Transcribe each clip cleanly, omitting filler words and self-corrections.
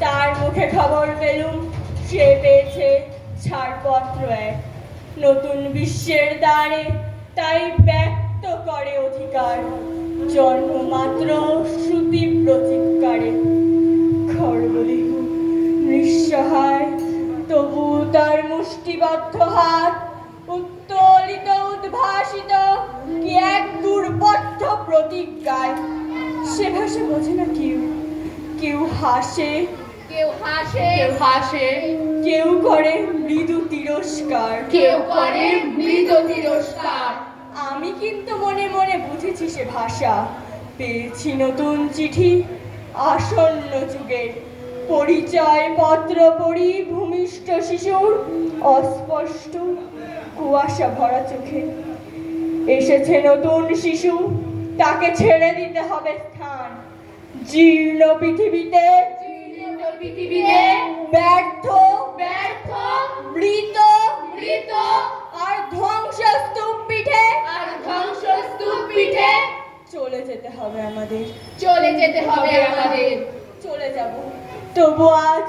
তার মুখে খবর পেলুম সে পেয়েছে ছাড়পত্র এক নতুন বিশ্বের দ্বারে, তাই ব্যক্ত করে অধিকার জন্মমাত্র শ্রুতি প্রতিকারে। খর্বদেহ নিঃসহায়, তবু তার মুষ্টিবদ্ধ হাত উত্তোলিত উদ্ভাসিত কি এক দুর্বদ্ধ প্রতিজ্ঞায়। সে ভাষা বোঝে না কেউ, কেউ হাসে, কেউ হাসে, কেউ হাসে, কেউ করে মৃদু তিরস্কার, কেউ করে মৃদু তিরস্কার। আমি কিন্তু মনে মনে বুঝেছি সে ভাষা। পেয়েছি নতুন চিঠি আসন্ন যুগের, পরিচয় পত্র পড়ি ভূমিষ্ঠ শিশুর অস্পষ্ট কুয়াশা ভরা চোখে। এসেছে নতুন শিশু, তাকে ছেড়ে দিতে হবে স্থান জীর্ণ পৃথিবীতে, পৃথিবীতে ব্যর্থ ব্যর্থ মৃত মৃত আর ধ্বংসস্তূপ পিঠে, আর ধ্বংসস্তূপ পিঠে চলে যেতে হবে আমাদের, চলে যেতে হবে আমাদের। চলে যাব। তবু আজ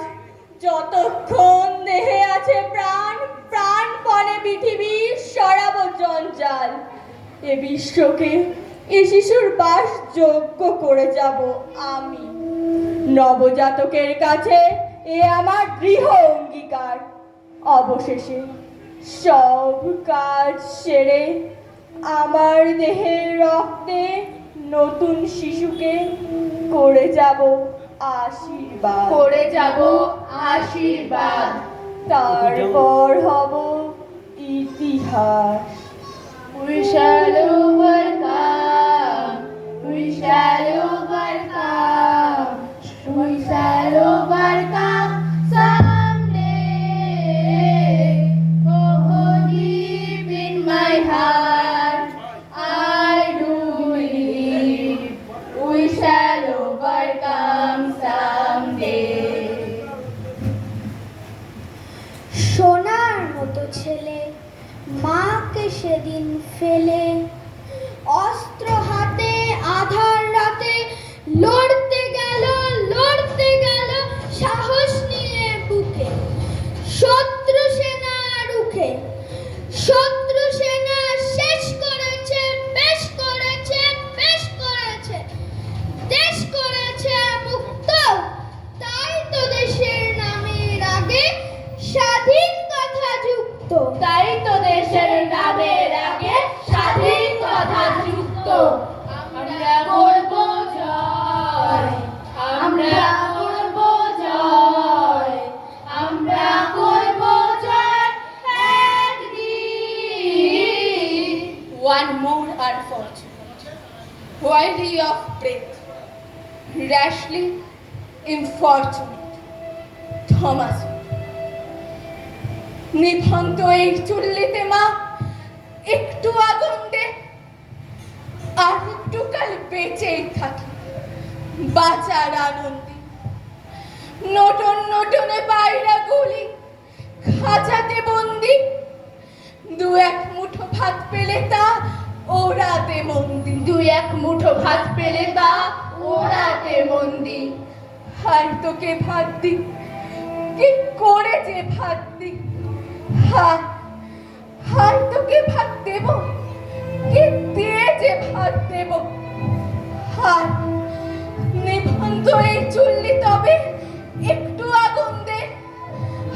যতক্ষণ দেহে আছে প্রাণ, প্রাণপণে পৃথিবী সরাব জঞ্জাল। এ বিশ্বকে এ শিশুর বাস যোগ্য করে যাব আমি। নবজাতকের কাছে এ আমার দৃঢ় অঙ্গীকার। অবশেষে সব কাজ সেরে আমার দেহের রক্তে নতুন শিশুকে করে যাব আশীর্বাদ, করে যাব আশীর্বাদ। তারপর হব ইতিহাস। We shall overcome, we shall overcome, we shall overcome someday. Oh, deep in my heart, I do believe we shall overcome someday. সোনার মতো ছেলে মাকে সেদিন ফেলে অস্ত্র হাতে আধার রাতে লড়তে গেল সাহস নিয়ে বুকে। শত্রু সেনা রুখে, শত্রু সেনা শেষ করেছে, বেশ করেছে, বেশ করেছে, দেশ করেছে মুক্ত। তাই তো দেশের নামের আগে স্বাধীন কথা যুক্ত, তাই তো দেশের নামের আগে স্বাধীন কথা যুক্ত। আমরা করব জয়, আমরা করব জয়, আমরা করব জয় একদিন। One more unfortunate, worthy of breath, rashly infortunate, Thomas। নিভন্ত এই চুল্লিতে মা একটু আগুন দে, আর একটু কাল বেঁচেই থাকি বাঁচার আনন্দে। নতুন নতুনে বাইরা গুলি, খাঁচাতে বন্দি, দু এক মুঠো ভাত পেলে তা ওরাতে মন্দি, দুই এক মুঠো ভাত পেলে তা ওরাতে মন্দি। হায় তোকে ভাত দি, কি করে যে ভাত দি, হায় হায় তোকে ভাত দেব, কি দিয়ে যে ভাত দেব। হায় নিভন্ত এই চুল্লি তবে একটু আগুন দে,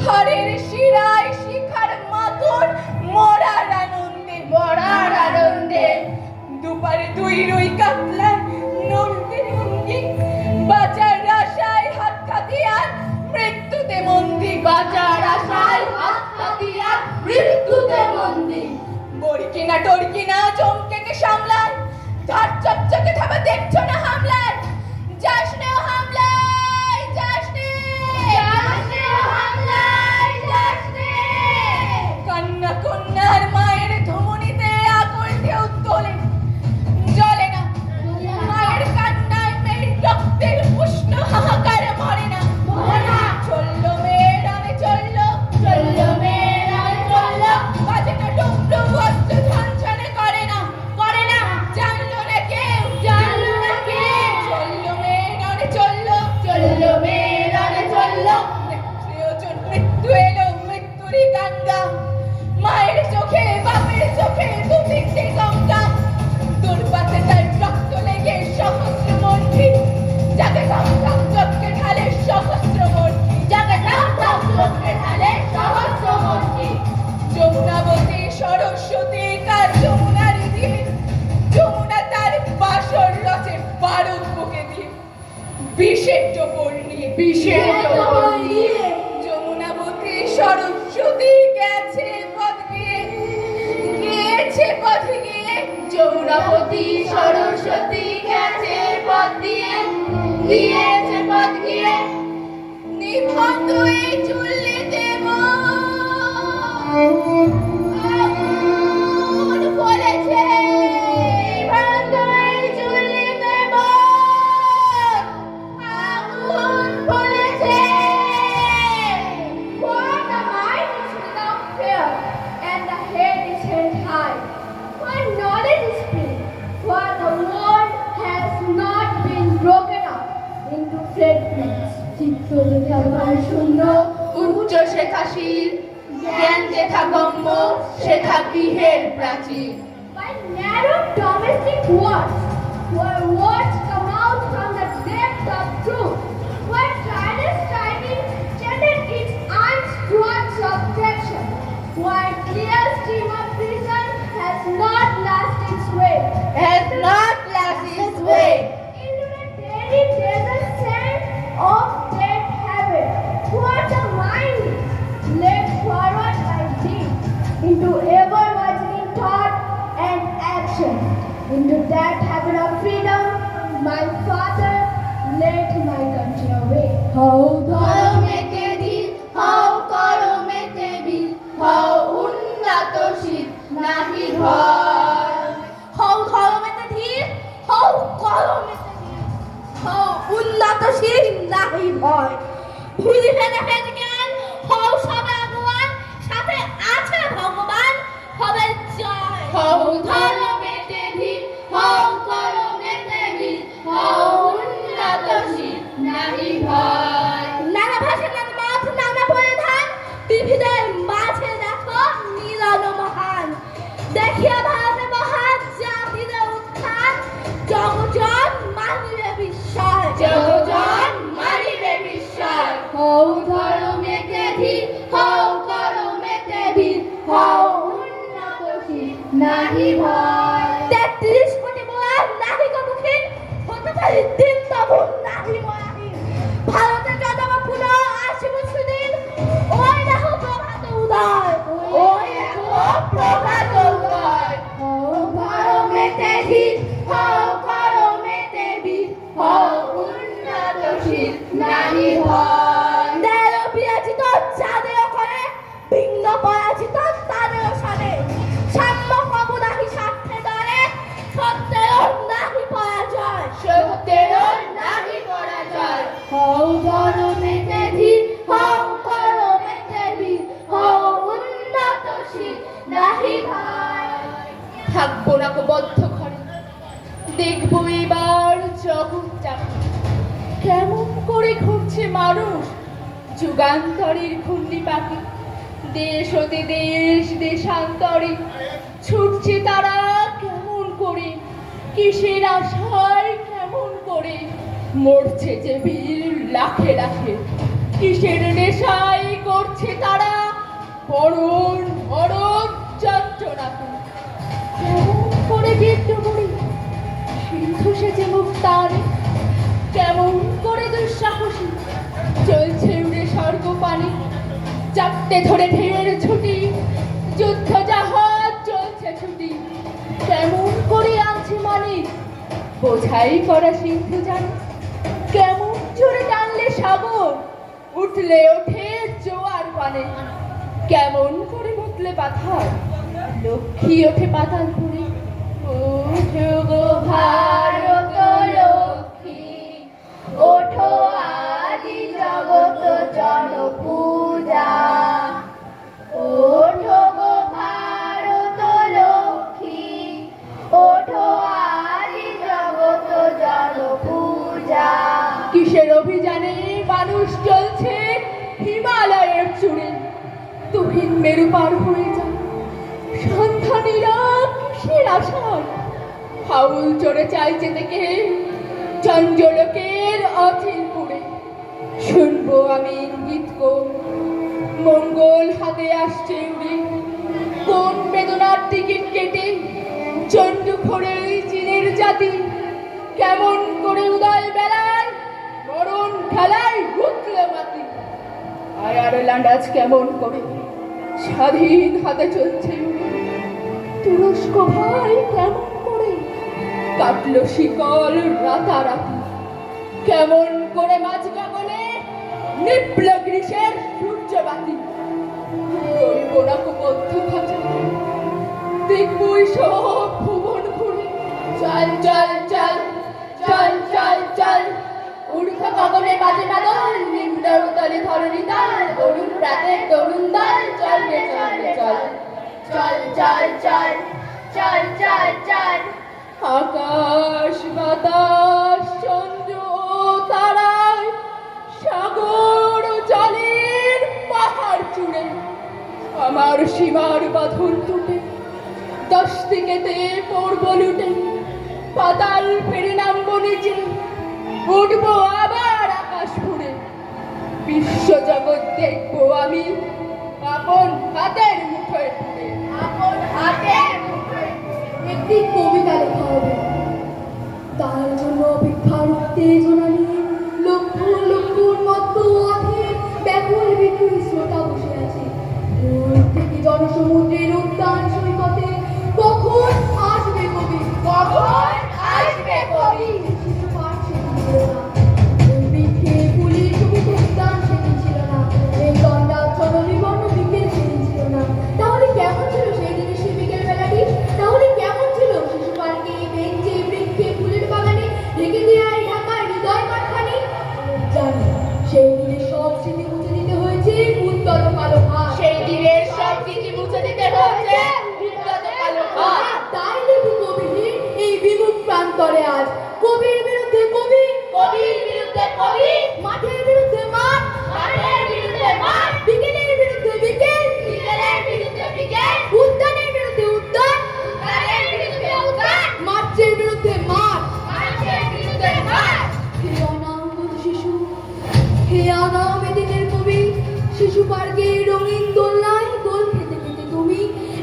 হাড়ের শিরায় শিখার মাথুর মরার আনন্দে, মরার আনন্দে। দুপারে দুই রুই কাতলার নড়তে ভঙ্গি, বাঁচার আশায় হাত খাতিয়ার মৃত্যুতে মন্দি, বাঁচার আশায় হাত হাতিয়ার মৃত্যুতে বন্দী। বড়ি কিনা টড়ি কিনা চমকেকে সামলায়, ধার চকচকে থাবা দেখছো না হামলায়। যাস নে ও হামলায়, যাস নে, যাস নে ও হামলায়, যাস নে। কন্যা কন্যার মায়ের ধমনীতে আকুল ঢেউ তোলে, জ্বলে না মায়ের কান্নায় মেয়ের রক্তের উষ্ণ হাহাকার মরে না, মরে না। চলল মেয়ে রানে চলল, চলল মেয়ে রানে চলল, বাজে না ডুমডুম বস্তু ঝনঝনে করে না, করে না। জানলো না কেউ, জানলো না কেউ। চলল মেয়ে রানে ওপর নিয়ে বিষের ওপর নিয়ে যমুনাবতী সরস্বতী গেছে পথ গিয়ে গিয়েছে পথ গিয়ে যমুনাবতী সরস্বতী গেছে পথ দিয়ে গিয়েছে পথ গিয়ে নিবন্ধ এই চুল্লি দেব আগুন ফলেছে নিবন্ধ এই চুল্লি দেব আগুন ফলেছে। For the mind is without fear, and the head is held high. For knowledge is free, for the world has not been broken up into fragments. চিত্ত যেথা শূন্য, উচ্চ শেখাশীল জ্ঞান যেথা গম্য সেথা গৃহের প্রাচীর। by narrow domestic words, where words come out from the depth of truth, where tireless writing chanted its arms towards objection, where clear stream of reason has not lost its way. Has not lost its way. Into the daily desert sand of dead habit, towards a mind led forward by deed, into ever-widening thought and action. Into that habit of freedom, my father led my country away. হও ধর্মেতে ধীর, হও কর্মেতে বীর, হও উন্নতশীল নাহি ভয়। হও ধর্মেতে ধীর, হও কর্মেতে ধীর, হও উন্নতশীল নাহি ভয়। ভুলিবে না ভেদ জ্ঞান, হও সবে আগুয়ান, সাথে আছে ভগবান, হবে জয়। হও ধর্মেতে ধীর, হও কর্মেতে বীর, হও উন্নতশীল নাহি ভয়। নানা ভাষা নানা মত নানা পরিধান, বিবিধের মাঝে দেখো মিলন মহান। দেখিয়া ভারতে মহান জাতিদের উত্থান, জগজন মানিবে বিস্ময়। জগজন মানিবে বিস্ময়। হও ধর্মেতে ধীর, হও কর্মেতে বীর, হও উন্নতশীল নাহি ভয়। ৩৩ কোটি মোড়ার নাহি মুখীন, হতে পারি দিন তবু নাহি মরাহীন। ভারতের যাদব ফুল আসিব সুদিন, ওই দেখো প্রভাত উদয়, ওই দেখো প্রভাত উদয়। হও ধর্মেতে ধীর, হও কর্মেতে বীর, হও উন্নতশীল নাহি ভয়। দেয় বিরাজিত যাদের করে, ভিন্ন পরাজিত তাদের সাথে। সাম্য কবু নাহি স্বার্থে ধরে, সত্যেরও নাহি পরাজয়। সত্যেরও নাহি পরাজয়। হও ধর্মেতে ধীর, হও কর্মেতে বীর, হও উন্নতশীল নাহি ভয়। থাকবো না গো বদ্ধ ঘরে, দেখবো এবার জগৎটা কেমন করে ঘুরছে মানুষ যুগান্তরের ঘূর্ণি পাখি। দেশ হতে দেশ দেশান্তরে ছুটছে তারা কেমন করে, কিসের আশায় কেমন করে। মরছে যে বীর লাখে লাখে, কিসের নেশায় করছে তারা মরণ মরণ যন্ত্রণাকে। কেমন করে বীর্য করি সিন্ধু সেজে মুখ তারে, কেমন করে দুঃসাহসী চলছে উড়ে স্বর্গ পানি। চারটে ধরে ঢের ছুটি, যুদ্ধ জাহাজ চলছে ছুটি, কেমন করে আনছে মানে বোঝাই করা সিন্ধু জানে। কেমন জোরে টানলে সাগর, উঠলে ওঠে জোয়ার পানে। কেমন করে মুতলে পাথার, লক্ষ্মী ওঠে পাতাল পুরে। ওঠো গো ভারত লক্ষ্মী, ওঠো আদি জগত জন পূজা। ওঠো গো ভারত লক্ষ্মী, ওঠো আদি জগত জন পূজা। কিসের অভিযানে মানুষ চলছে হিমালয়ের চূড়ে, তুহিন মেরু পার হয়ে যায় সন্ধানীরা কিসের আশায়। হাউল চড়ে চাইছে থেকে চঞ্চলকের অচিলপুরে। শুনবো আমি ইঙ্গিত কোন মঙ্গল হাতে আসছে উড়ে, কোন বেদনার টিকিট কেটে চন্ডু খোরে চীনের জাতি। কেমন করে উদয় বেলায় মরণ আয়ারল্যান্ড আজ কেমন করে স্বাধীন হাতে চলছে, তুরস্ক ভাই কেমন করে কাটলো শিকল রাতারাতি, কেমন করে মাঝ গগনে নিপল গ্রীষের সূর্যবাতি, গরিব বদ্ধ খাঁচা দেখবই সব ভুবন ঘুরে। চল চল চল চল চল চল ঊর্ধ্ব গগনে বাজে বাদল, নিম্ন তলে ধরণী দল, অরুণ প্রাতের তরুণ দল, চল রে চল রে চল চল চল চল চল চল চল। আকাশ বাতাস চন্দ্র তারায় সাগর জলের পাহাড় চূড়ে আমার সীমার বাঁধন টুটে, 10 দিকেতে পড়ব লুটে, পাতাল ফেরে নামবো নিচে, উঠবো আবার আকাশ ফুড়ে, বিশ্ব জগৎ দেখবো আমি আপন হাতের মুঠোয় পুড়ে। আপন হাতের মুঠোয় একটি কবিতা লেখা হবে, তার জন্য অপেক্ষার উত্তেজনা নিয়ে লক্ষ লক্ষ মত অধীর ব্যাকুল বিপুল শ্রোতা বসে আছে। দূর থেকে জনসমুদ্রের উদ্যান সৈকতে কখন আসবে কবি, কখন আসবে কবি। শিশু পাঠ সেদিন ছিল না, ওই বৃক্ষে ফুলের সবুজ উদ্যান সেদিন ছিল না, এই গন্ডাচ্ছন্ন বিবর্ণ বিকেল সেদিন ছিল না। তাহলে কেমন ছিল সেই দিনের সেই বিকেল বেলাটি? তাহলে কেমন ছিল শিশু পার্কে, বেঞ্চে, বৃক্ষে, ফুলের বাগানে, ঢেকে দেওয়ায় ঢাকায় হৃদয় কারখানি? জানি সেই দিনের সব স্মৃতি মুছে দিতে হয়েছে উদ্যত কালো হাত, সেই দিনের সব স্মৃতি মুছে দিতে হয়েছে উদ্যত কালো হাত। তাই লিখি কবিহীন এই বিমুখ প্রান্তরে আজ, কবির বিরুদ্ধে কবি, কবির বিরুদ্ধে কবি, মাঠের বিরুদ্ধে মাঠ, মাঠের বিরুদ্ধে মাঠ, বিকেলের বিরুদ্ধে বিকেল, বিকেলের বিরুদ্ধে বিকেল, উদ্যানের বিরুদ্ধে উদ্যান, উদ্যানের বিরুদ্ধে উদ্যান, মাঠের বিরুদ্ধে মাঠ, মাঠের বিরুদ্ধে মাঠ। হে অনামত শিশু, হে অনাম দিনের কবি, শিশু পার্কে রঙিন দোলনায় দোল খেতে খেতে তুমি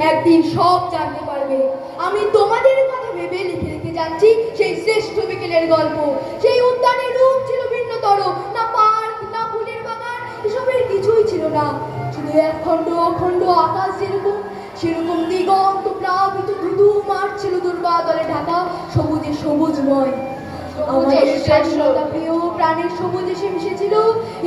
একদিন সব জানতে পারবে। আমি তোমাদের কথা ভেবে লিখে রেখে যাচ্ছি সেই শ্রেষ্ঠ বিকেলের গল্প। সেই উদ্যানের রূপ ছিল ভিন্নতর, না পার্ক না ফুলের বাগান, এসবের কিছুই ছিল না, শুধু একখণ্ড অখণ্ড আকাশ যেরকম সেরকম দিগন্ত প্লাবিত ধুধু মাঠ ছিল দুর্বাদলে ঢাকা সবুজে সবুজময়। আমাদের স্বাধীনতা প্রিয় প্রাণের সবুজ এসে মিশেছিল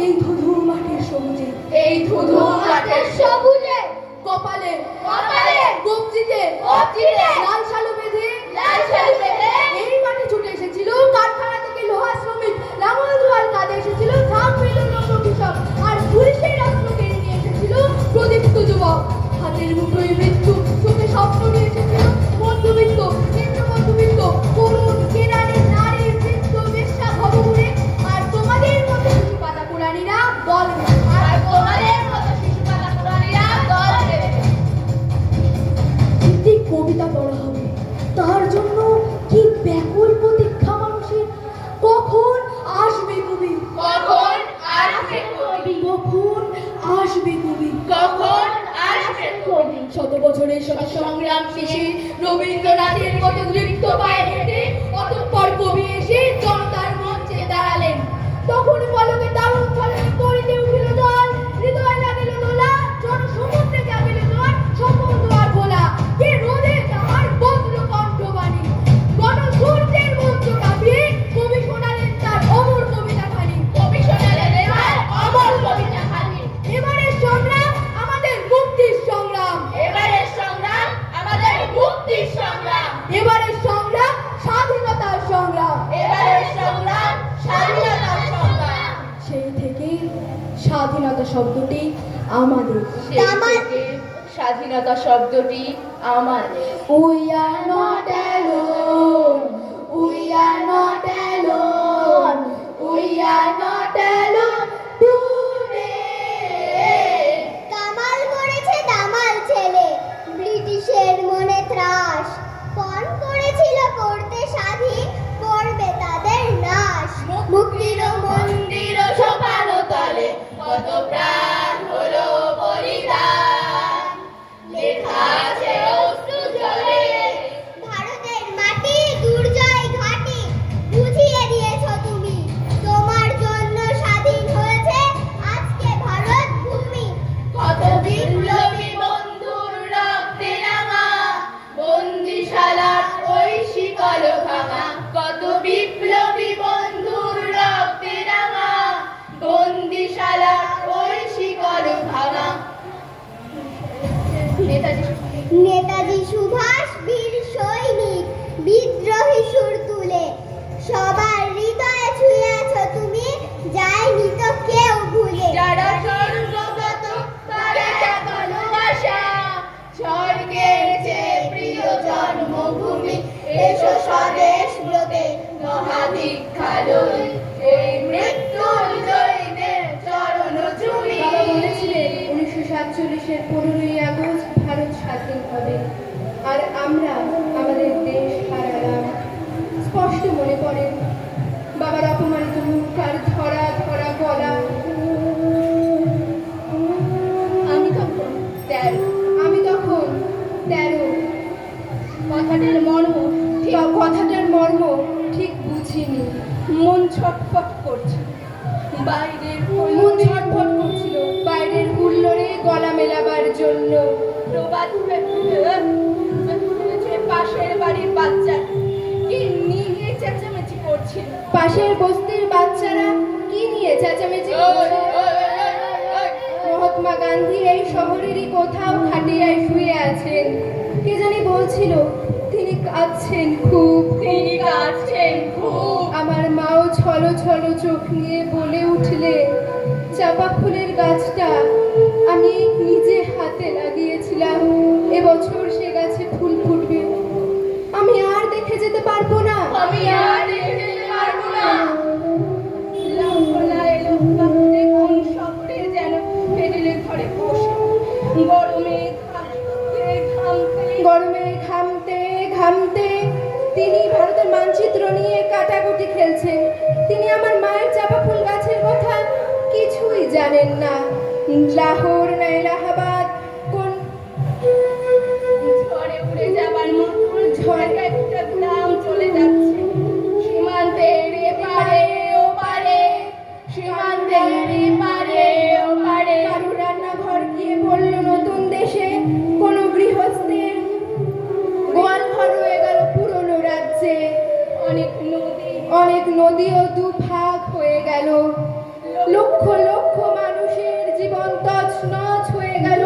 এই ধুধু মাঠের সবুজে, এই ধুধু মাঠের সবুজে। কপালে কপালে কবজিতে কবজিতে লাল শালু বেঁধে লাল শালু বেঁধে এই মাঠে ছুটে এসেছিল কারখানা থেকে লোহা শ্রমিক, লাঙল জোয়াল কাঁধে এসেছিল ধান মিলের নগ্ন কৃষক, আর পুলিশের অস্ত্র কেড়ে নিয়ে এসেছিল প্রদীপ্ত যুবক। হাতের মুঠোয় মৃত্যু, চোখে স্বপ্ন নিয়ে এসেছিল মধ্যবিত্ত, নিম্ন মধ্যবিত্ত, করুণ কেরানি নারী বৃদ্ধ বেশ্যা ভবঘুরে। আর তোমাদের মতো শিশু পাতা কোরআনীরা দল, আর তোমাদের মতো শিশু পাতা কোরআনীরা দল দেবে। একটি কবিতা পড়া হবে, তার জন্য কি ব্যাকুল প্রতীক্ষা মানুষের। কখন আসবে কবি, কখন আসবে কবি, কখন আসবে কবি, কখন আসবে কবি। শত বছরের শত সংগ্রাম শেষে রবীন্দ্রনাথের মতো দৃপ্ত পায়ে হেঁটে অতঃপর কবি এসে জনতার মঞ্চে দাঁড়ালেন। তখন পলকে দারুণ ফলকে করিতে উঠিল জল, হৃদয় লাগিল দোলা, জনসমুদ্রে জাগিল জোয়ার, সকল দুয়ার খোলা। কে রোদে তাহার বজ্র কণ্ঠবাণী, গণসূর্যের মঞ্চ কাঁপিয়ে কবি শোনালেন তার অমর কবিতা খানি, কবি শোনালেন তার অমর কবিতা খানি। এবারের সংগ্রাম আমাদের মুক্তির সংগ্রাম, এবারের সংগ্রাম আমাদের মুক্তির সংগ্রাম, এবারের সংগ্রাম স্বাধীনতার সংগ্রাম, এবারের সংগ্রাম স্বাধীনতার সংগ্রাম। সেই থেকে স্বাধীনতা শব্দটি আমাদের, সেই থেকে স্বাধীনতা শব্দটি আমাদের। We are not alone, we are not alone, we are not alone today. Kamal করেছে দামাল ছেলে, ব্রিটিশের মনে ত্রাস, পণ করেছিল করতে স্বাধীন, করবে তাদের নাশ। মুক্তির মন্দির সোপানো তলে কত প্রাণ হলো বলিদান, লেখা আছে অশ্রু জলে ভারতের মাটি দুর্জয় ঘাটি, বুঝিয়ে দিয়েছ তুমি, তোমার জন্য 1947-এর 15ই আগস্ট ভারত স্বাধীন হবে আর আমরা আমাদের দেশ হারালাম। স্পষ্ট মনে পড়ে বাবার অপমানিত মুখ আর ধরা ধরা গলা। আমি তখন 13। কথাটার মর্ম ঠিক বুঝিনি। মন ছটফট করছে মন ছটফট করছিল বাইরের হুল্লোড়ে গলা মেলাবার জন্য। প্রবাদ যে পাশের বাড়ির বাচ্চা কি নিয়ে চেঁচামেচি করছিল। পাশের বস্তির বাচ্চারা কি নিয়ে চেঁচামেচি করছে? মহাত্মা গান্ধী এই শহরেরই কোথাও খাটিয়ায় শুয়ে আছেন। কে জানি বলছিল তিনি কাঁদছেন খুব। আমার মাও ছলো ছলো চোখ নিয়ে বলে উঠলে, চাপা ফুলের গাছটা আমি নিজে হাতে লাগিয়েছিলাম, এবছর সে গাছে ফুল ফুটবে। আমি আর দেখে যেতে পারবো না। লাঙ্গলা এলো ভাবতে কোন শহরে যেন ফেরিলে ঘরে বসে গরমে ঘামতে ঘামতে তিনি ভারতের মানচিত্র নিয়ে কাটাকুটি খেলছেন। তিনি আমার মায়ের চাপা ফুল গাছের কথা কিছুই জানেন না। লাহোর না এলাহাবাদ কোন ঝড়ে উড়ে যাবার মতো ঝড়ে একটা গ্রাম চলে যাচ্ছে। সীমান্তের এপারে ওপারে, সীমান্তের এপারে ওপারে। কারো রান্নাঘর গিয়ে পড়ল নতুন দেশে, কোনো গৃহস্থের গোয়াল ঘর রয়ে গেল পুরনো রাজ্যে। অনেক নদীও দুভাগ হয়ে গেল। লক্ষ লক্ষ মানুষের জীবন তছনছ হয়ে গেল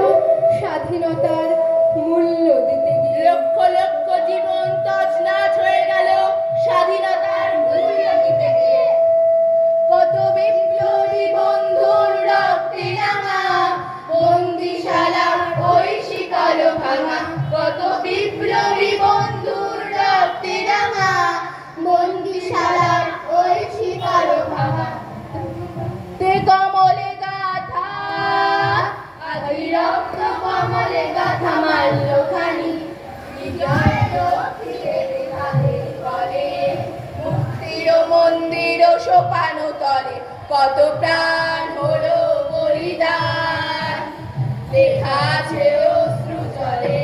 স্বাধীনতার মূল্য দিতে গিয়ে। লক্ষ লক্ষ জীবন তছনছ হয়ে গেল স্বাধীনতার মূল্য দিতে গিয়ে। কত বিপ্লবী বন্ধুর রক্তে রাঙা বন্দিশালার ওই শিকল ভাঙা। কত বিপ্লবী বন্ধুর রক্তে রাঙা বন্দিশালার ওই শিকল ভাঙা। তে কমলে গাথা আদি রক্ত কমলে গাথা মাল্যখানি। বিজয় লক্ষ্মীদের হাতে করে মুক্তির মন্দির সোপানো তলে। কত প্রাণ হলো বলিদান লেখা আছে অশ্রু জলে।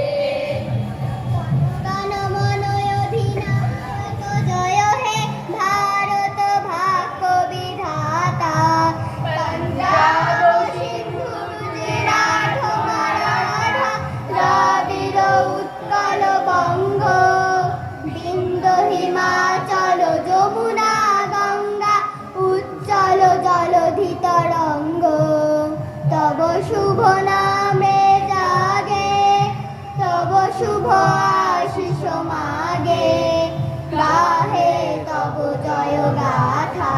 পাঞ্জাব সিন্ধু গুজরাট মারাঠা দ্রাবিড় উৎকল বঙ্গ বিন্ধ্য হিমাচল যমুনা গঙ্গা উজ্জ্বল জলধি তরঙ্গ। তব শুভ নামে জাগে, তব শুভ আশিস মাগে। গাহে তব জয় গাথা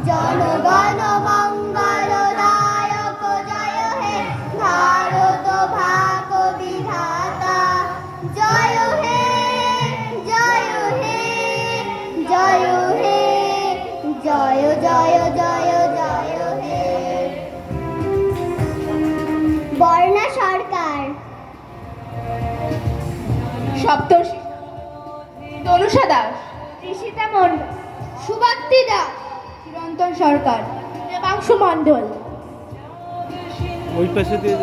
জনগণ মঙ্গল দায়ক। জয় হে ভারত ভাগ বিধাতা। জয় হে জয় হে জয় হে জয় জয় জয় জয় হে। বর্ণা সরকার, সপ্তর্ষি তনুষা দাস, ঋষিতা মণ্ডল, সুবাত্তি দাস, চিরন্তন সরকার, দেবাংশু মণ্ডল। ওই পাশে দিয়ে